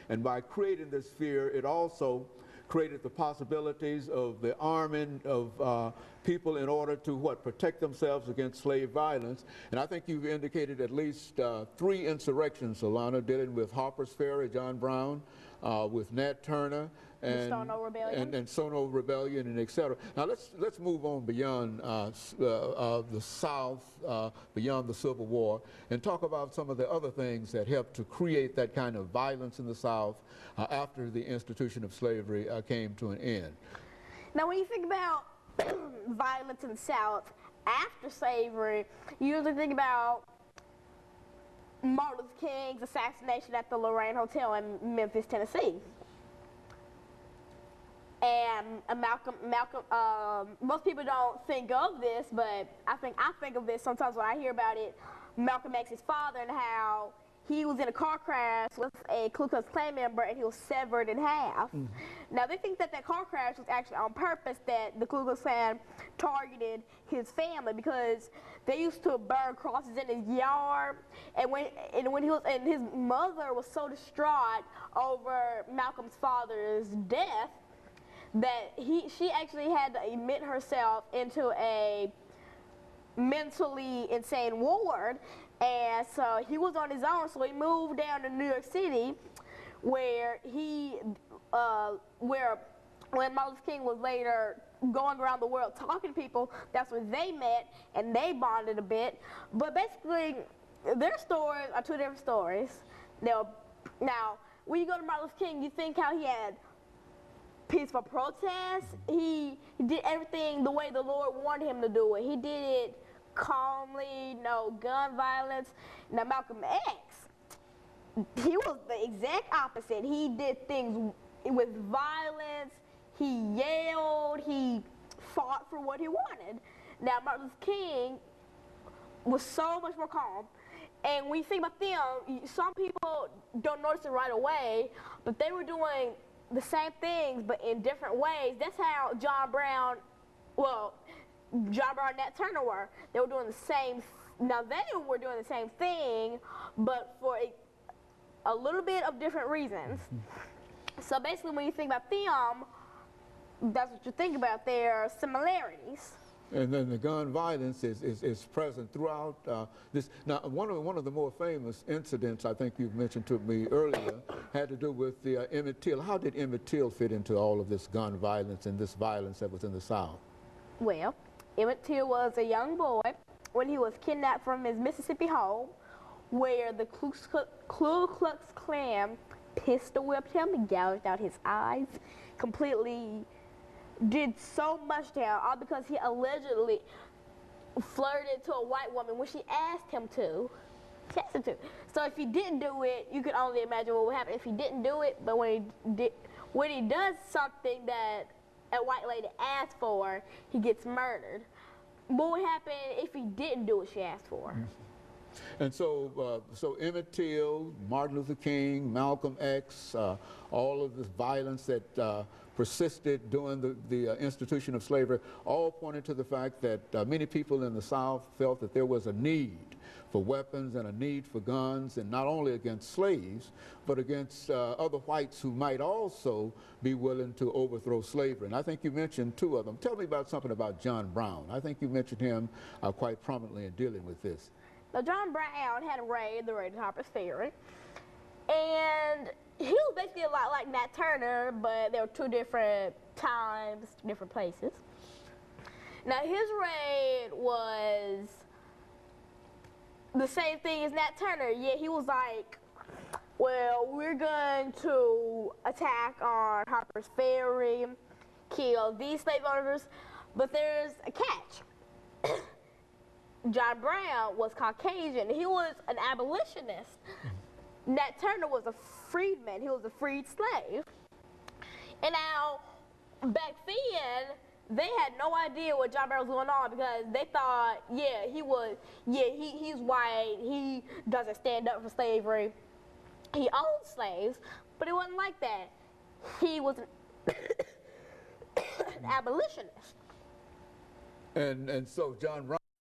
And by creating this fear, it also created the possibilities of the arming of people in order to protect themselves against slave violence. And I think you've indicated at least 3 insurrections, Alana, dealing with Harper's Ferry, John Brown, with Nat Turner, and Stono Rebellion, and etc. Now let's move on beyond the South, beyond the Civil War, and talk about some of the other things that helped to create that kind of violence in the South after the institution of slavery came to an end. Now, when you think about violence in the South after slavery, you usually think about Martin Luther King's assassination at the Lorraine Hotel in Memphis, Tennessee. And most people don't think of this, but I think of this sometimes when I hear about it. Malcolm X's father and how he was in a car crash with a Ku Klux Klan member and he was severed in half. Mm-hmm. Now they think that car crash was actually on purpose, that the Ku Klux Klan targeted his family because they used to burn crosses in his yard, and his mother was so distraught over Malcolm's father's death that she actually had to admit herself into a mentally insane ward, and so he was on his own. So he moved down to New York City, where when Martin Luther King was later going around the world talking to people, that's where they met and they bonded a bit. But basically, their stories are 2 different stories. Now, when you go to Martin Luther King, you think how he had peaceful protests. He did everything the way the Lord wanted him to do it. He did it calmly, no gun violence. Now Malcolm X, he was the exact opposite. He did things with violence. He yelled. He fought for what he wanted. Now Martin Luther King was so much more calm. And when you think about them, some people don't notice it right away, but they were doing the same things, but in different ways. That's how John Brown and Nat Turner were. They were doing the same. Now they were doing the same thing, but for a little bit of different reasons. So basically, when you think about them, that's what you think about. Their similarities. And then the gun violence is present throughout this. Now, one of the more famous incidents I think you've mentioned to me earlier had to do with the Emmett Till. How did Emmett Till fit into all of this gun violence and this violence that was in the South? Well, Emmett Till was a young boy when he was kidnapped from his Mississippi home, where the Ku Klux Klan pistol whipped him, gouged out his eyes, completely did so much to him, all because he allegedly flirted to a white woman when she asked him to. So if he didn't do it, you could only imagine what would happen if he didn't do it. But when he does something that a white lady asked for, he gets murdered. What would happen if he didn't do what she asked for? And so Emmett Till, Martin Luther King, Malcolm X, all of this violence that persisted during the institution of slavery, all pointed to the fact that many people in the South felt that there was a need for weapons and a need for guns, and not only against slaves, but against other whites who might also be willing to overthrow slavery. And I think you mentioned 2 of them. Tell me about something about John Brown. I think you mentioned him quite prominently in dealing with this. Now, John Brown had the raid at Harper's Ferry, and he was basically a lot like Nat Turner, but there were 2 different times, different places. Now, his raid was the same thing as Nat Turner. Yeah, he was like, well, we're going to attack on Harper's Ferry, kill these slave owners, but there's a catch. John Brown was Caucasian. He was an abolitionist. Nat Turner was a freedman. He was a freed slave. And now, back then, they had no idea what John Brown was going on, because they thought, he's white, he doesn't stand up for slavery, he owned slaves, but it wasn't like that. He was an abolitionist. And so John Brown